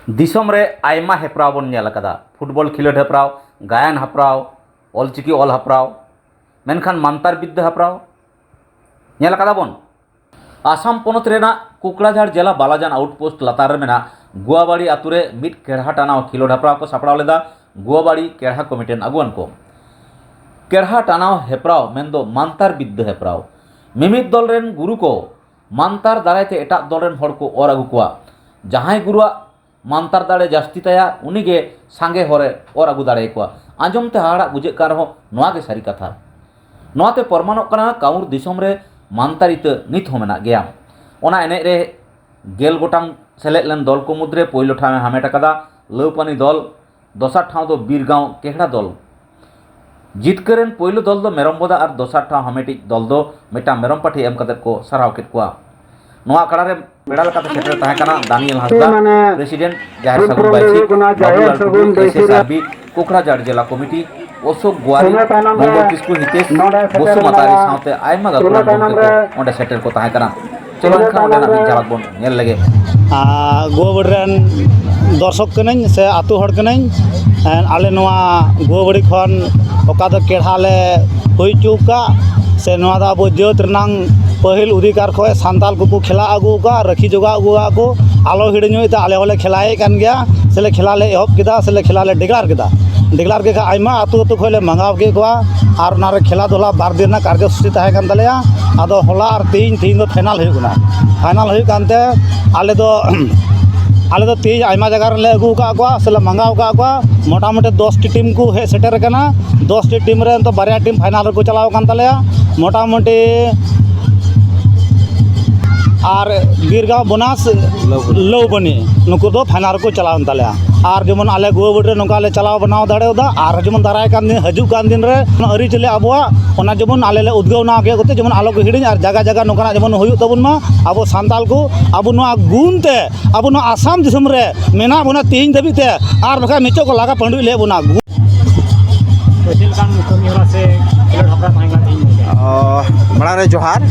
दिसम रे आयमा हेप्राव बन नेल कदा फुटबॉल खिलोड हेप्राव गायन हेप्राव ऑलचिकी ऑल हेप्राव मेनखान मानतार विद्या हेप्राव नेल कदा बन आसाम पनत रेना कुकड़ाझाड़ जिला बालाजान आउटपोस्ट लातार मेना गुआबाड़ी आतुरे मिट केढ़ा टानाव खिलोड हेप्राव को सापड़ाव लेदा गुआबाड़ी केढ़ा कमिटेन अगुआन को केढ़ा टानाव हेप्राव मेनदो मानतार विद्या हेप्राव मिमित दल रेन गुरु को मानतार दारायते एटा दल रेन हड़ को और अगु कोआ जहां गुरुआ मानतार दाड़े जास्ती ताया उनीगे सांगे हरे और अगु दाड़े को आंजमते हाड़ा बुझे का रहो नोआगे सारी कथा नोआते परमाणोक कना काउर दिसम रे मानतारित नित हो मेना गया ओना एने रे गेल गोटांग सेलेद लेन दल को मुद्रे पहिलो ठाव हामेट कदा लौपानी दल दोसार ठाव दो बीरगांव केहड़ा दल जितकरेन पहिलो दल दो मेरमबोदा और दोसार ठाव हामेटिक दल दो मेटा मेरम पाठी एम कते को साराव केत कोआ नोआ कड़ा रे बेड़ा लकाते सेटर ताहे कना दानियल हासदा प्रेसिडेंट जाहिर सगुन बाइसी साबी कुकड़ाझाड़ जिला कमिटी अशोक गुआरी मंगल किस्कु हितेश बसु मातारी साथे आयमा गाकुला को ओंडे सेटर को ताहे कना चलो एनखान ओंडे ना झालक बोन नेल लेगे गोबड़न दर्शक कनाई से आतु हड़ कनाई आले नोआ गोबड़ी खन ओका दो केढ़ा ले हुई चुका से नोआ दा अब जत रनांग पहिल अधिकार खो सानताल को खेला आगू का रखी जोगा आगू को आलो हिड़े आले होले खेलाए कान गया सेले खेला ले एहब केदा सेले खेला ले डिक्लार के आयमा आतु आतु खोले मंगाव के कोआ और नारे खेला दोला बार दिन ना कार्यसूची ताहे कान तलेया आदो होला और तीन दो फाइनल हुई कानते आले दो तीन आयमा जगह ले अगू का सेले मंगाव का मोटामुटी 10 टी टीम को हे सेटर कना 10 टी टीम रे तो बारया टीम फाइनल को चलाव कान तलेया मोटामुटी और बीरगांव बनास लौबनी नुकु दो फाइनल को चलाव तलेया और जमन आले गुआबाड़ी नोका ले चलाव बनाव दाड़ेदा और जमन दाराय कान दिन हजू कान दिन रे अरी चले अबुआ ओना जमन आले ले उद्गवना के गते जमन आलो को हिडिन और जगह जगह नोका जमन हुयु तबुन मा अबो सानताल को अबो नो गुनते अबो नो आसाम दिसम रे मेना बना तीन दबिते और बखा मिचो को लागा पंडु ले बना बड़ा रे जोहार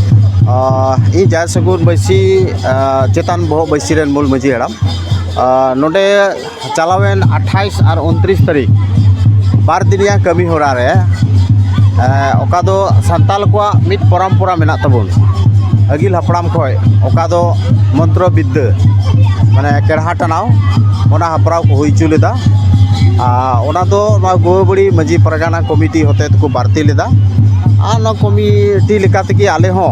इन जाहिर सगुन बैसी चेतन बहक बैसी रेन मूल मजी हड़ाम नोडे चलावेन 28 और 29 तारीख बार दिनिया कमी होरा रे ओका दो सानताल को मिट परम्परा मेना तबुन अगिल हपड़ाम खय ओका दो मंत्र विद्या माने केढ़ा टानाव ओना हपराव को हुई लेदा ओना दो गुआबाड़ी मजी परगाना कमिटी होते को बारती लेदा आ कमिटी लेकाते कि आले हो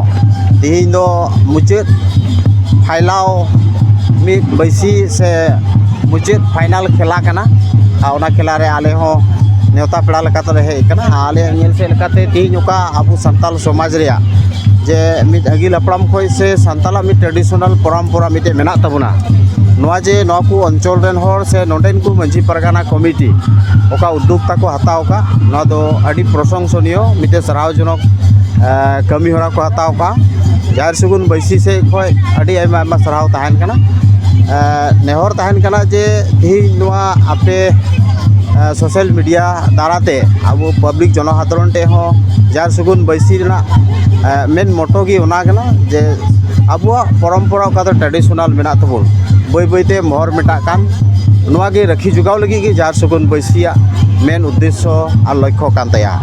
तीन दो मुचाद फाइलाव मिट बैसी से मुचाद फाइनल खेला कना ओना खेला रे आले हो नेवता पेड़ा लेकाते हे कना आले नेल से लेकाते तीन ओका आबू सानताल समाज रे जे मिट अगिल हपड़ाम खोय से सानताला मिट ट्रेडिशनल परम्परा मिटे मेना तबुना नोआ जे नोआ को अंचल रेन होर से नोडेन को मजी परगाना कमिटी ओका उद्योगता को हताव का नोआ दो अडी प्रशंसनीय मिटे सराव जनक कमी होरा को हताव का जाहिर सगुन बैसी से खोय अडी आयमा सराव ताहन कना नेहर ताहन कना जे ती नोआ आपे सोशल मीडिया दाराते अब पब्लिक जनसाधारण टे हो जाहिर सगुन बैसी रेना मेन मोटो की ओना कना जे अब परम्परा का तो ट्रेडिशनल मेना तबुन बई बईते महर मेटा कान नोआ गे रखी जुगाव लगी कि जाहिर सगुन बैसिया मेन उद्देश्य और लक्ष्य कान तया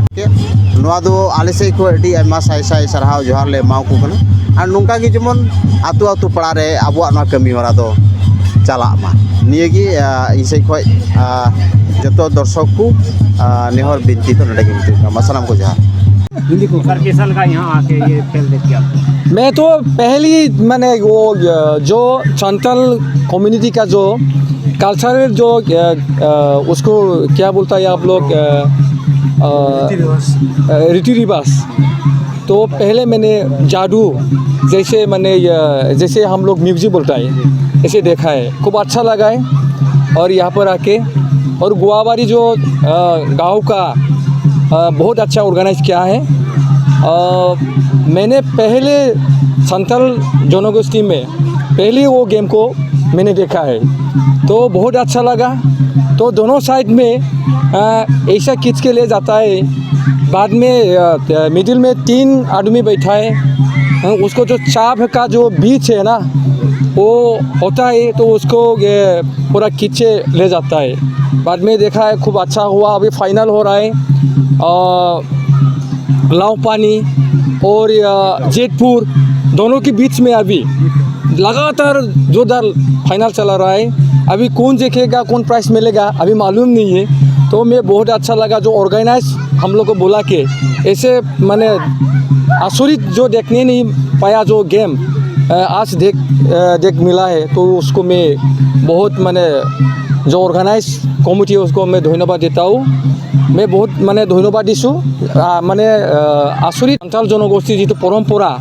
नोआ दो आले से को अडी आयमा साई साई सरहाव जोहार ले माव को कना और नुंका गे जमन आतु आतु पड़ा रे आबुआ नोआ कमी होरा दो चला मा नियगी इसे खोय जतो दर्शक को नेहर बिनती तो नडे गे मसलाम को जोहार सर किसल का यहाँ आके ये खेल देख क्या मैं तो पहली मैंने वो जो सानताल कम्युनिटी का जो कल्चरल जो उसको क्या बोलता है आप लोग रीति रिवाज तो पहले मैंने जादू जैसे मैंने जैसे हम लोग म्यूजिक बोलता है ऐसे देखा है खूब अच्छा लगा है और यहाँ पर आके और गुआबाड़ी जो गांव का बहुत अच्छा ऑर्गेनाइज किया है मैंने पहले सानताल जनगोष्ठी में पहले वो गेम को मैंने देखा है तो बहुत अच्छा लगा तो दोनों साइड में ऐसा खींच के ले जाता है बाद में मिडिल में 3 आदमी बैठा है उसको जो चाप का जो बीच है ना वो होता है तो उसको ये पूरा खींचे ले जाता है। बाद में देखा है खूब अच्छा हुआ। अभी फाइनल हो रहा है लावपानी और जेतपुर दोनों के बीच में अभी लगातार जोरदार फाइनल चला रहा है। अभी कौन जीतेगा, कौन प्राइज़ मिलेगा अभी मालूम नहीं है। तो मैं बहुत अच्छा लगा जो ऑर्गेनाइज हम लोग को बोला कि ऐसे मैंने आसुरित जो देखने नहीं पाया जो गेम आज देख मिला है, तो उसको मैं बहुत मैंने जो ऑर्गेनाइज कमिटी है उसको मैं धन्यवाद देता हूँ। मैं बहुत মানে ধন্যবাদ দিছোঁ। মানে আচৰিত সাঁওতাল জনগোষ্ঠীৰ যিটো পৰম্পৰা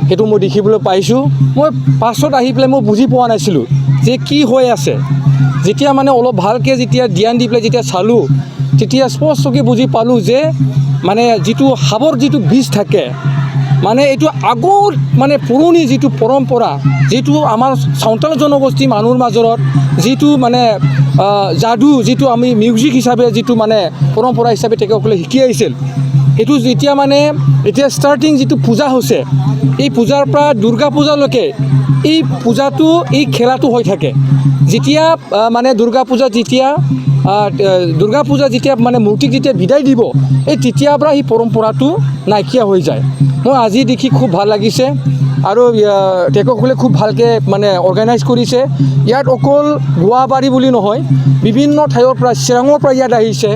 সেইটো মই দেখিবলৈ পাইছোঁ। মই পাছত আহি পেলাই মই বুজি পোৱা নাছিলোঁ যে কি হৈ আছে। যেতিয়া মানে অলপ ভালকৈ যেতিয়া ধ্যান দি পেলাই যেতিয়া চালোঁ তেতিয়া স্পষ্টকৈ বুজি পালোঁ যে মানে যিটো সাবৰ যিটো বীজ থাকে মানে এইটো আগৰ মানে পুৰণি যিটো পৰম্পৰা, যিটো আমাৰ সাঁওতাল জনগোষ্ঠী মানুহৰ মাজত যিটো মানে যাদু, যিটো আমি মিউজিক হিচাপে যিটো মানে পৰম্পৰা হিচাপে তেখেতসকলে শিকি আহিছিল, সেইটো যেতিয়া মানে এতিয়া ষ্টাৰ্টিং যিটো পূজা হৈছে, এই পূজাৰ পৰা দুৰ্গা পূজালৈকে এই পূজাটো এই খেলাটো হৈ থাকে। যেতিয়া মানে দুৰ্গা পূজা যেতিয়া মানে মূৰ্তিক যেতিয়া বিদায় দিব, এই তেতিয়াৰ পৰা এই পৰম্পৰাটো নাইকিয়া হৈ যায়। মই আজি দেখি খুব ভাল লাগিছে আৰু তেখেতসকলে খুব ভালকৈ মানে অৰ্গেনাইজ কৰিছে। ইয়াত অকল গোৱাবাৰী বুলি নহয়, বিভিন্ন ঠাইৰ পৰা চিৰাঙৰ পৰা ইয়াত আহিছে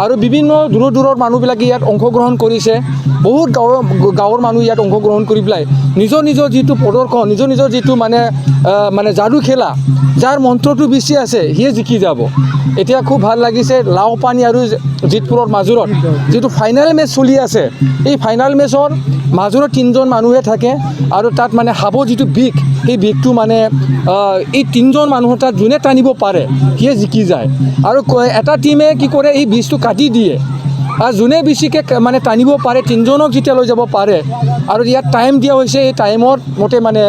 আৰু বিভিন্ন দূৰৰ দূৰৰ মানুহবিলাকে ইয়াত অংশগ্ৰহণ কৰিছে। বহুত গাঁৱৰ মানুহ ইয়াত অংশগ্ৰহণ কৰি পেলাই নিজৰ নিজৰ যিটো প্ৰদৰ্শন, নিজৰ নিজৰ যিটো মানে যাদু খেলা, যাৰ মন্ত্ৰটো বেছি আছে সিয়ে জিকি যাব। এতিয়া খুব ভাল লাগিছে। লাওপানী আৰু জিতপুৰৰ মাজত যিটো ফাইনেল মেচ চলি আছে, এই ফাইনেল মেচৰ মাজত 3জন মানুহে থাকে আৰু তাত মানে সাবৰ যিটো বিষ, সেই বিষটো মানে এই 3জন মানুহৰ তাত যোনে টানিব পাৰে সিয়ে জিকি যায়। আৰু এটা টিমে কি কৰে, এই বিষটো কাটি দিয়ে আৰু যোনে বেছিকৈ মানে টানিব পাৰে 3জনক যেতিয়া লৈ যাব পাৰে আৰু ইয়াত টাইম দিয়া হৈছে, এই টাইমৰ মতে মানে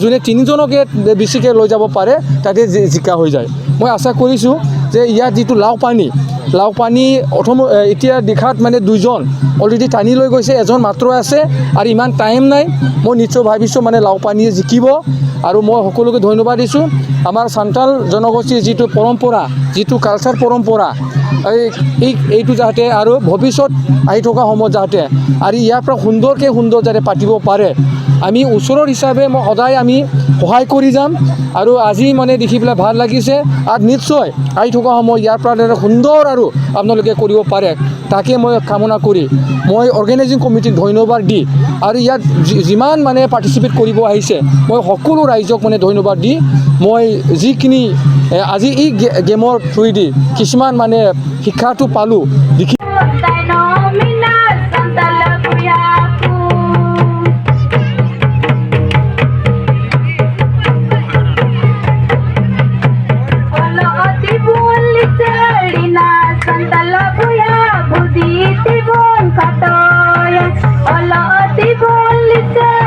যোনে 3জনকে বেছিকৈ লৈ যাব পাৰে তাতে জিকা হৈ যায়। মই আশা কৰিছোঁ যে ইয়াত যিটো লাওপানী এতিয়া দেখাত মানে 2জন অলৰেডি টানি লৈ গৈছে, এজন মাত্ৰ আছে আৰু ইমান টাইম নাই। মই নিশ্চয় ভাবিছোঁ মানে লাওপানীয়ে জিকিব আৰু মই সকলোকে ধন্যবাদ দিছোঁ। আমাৰ সাঁওতাল জনগোষ্ঠীৰ যিটো পৰম্পৰা, যিটো কালচাৰ পৰম্পৰা, এইটো যাতে আৰু ভৱিষ্যত আহি থকা সময়ত যাতে আৰু ইয়াৰ পৰা সুন্দৰ যাতে পাতিব পাৰে, আমি ওচৰৰ হিচাপে মই সদায় আমি সহায় কৰি যাম। আৰু আজি মানে দেখি পেলাই ভাল লাগিছে আৰু নিশ্চয় আহি থকা সময় ইয়াৰ পৰা সুন্দৰ আৰু আপোনালোকে কৰিব পাৰে, তাকে মই কামনা কৰি মই অৰ্গেনাইজিং কমিটিক ধন্যবাদ দি আৰু ইয়াত যিমান মানে পাৰ্টিচিপেট কৰিব আহিছে মই সকলো ৰাইজক মানে ধন্যবাদ দি মই যিখিনি আজি এই গেমৰ থ্ৰুৱেদি কিছুমান মানে শিক্ষাটো পালোঁ দেখি Tibon katoy, olo tibon liter.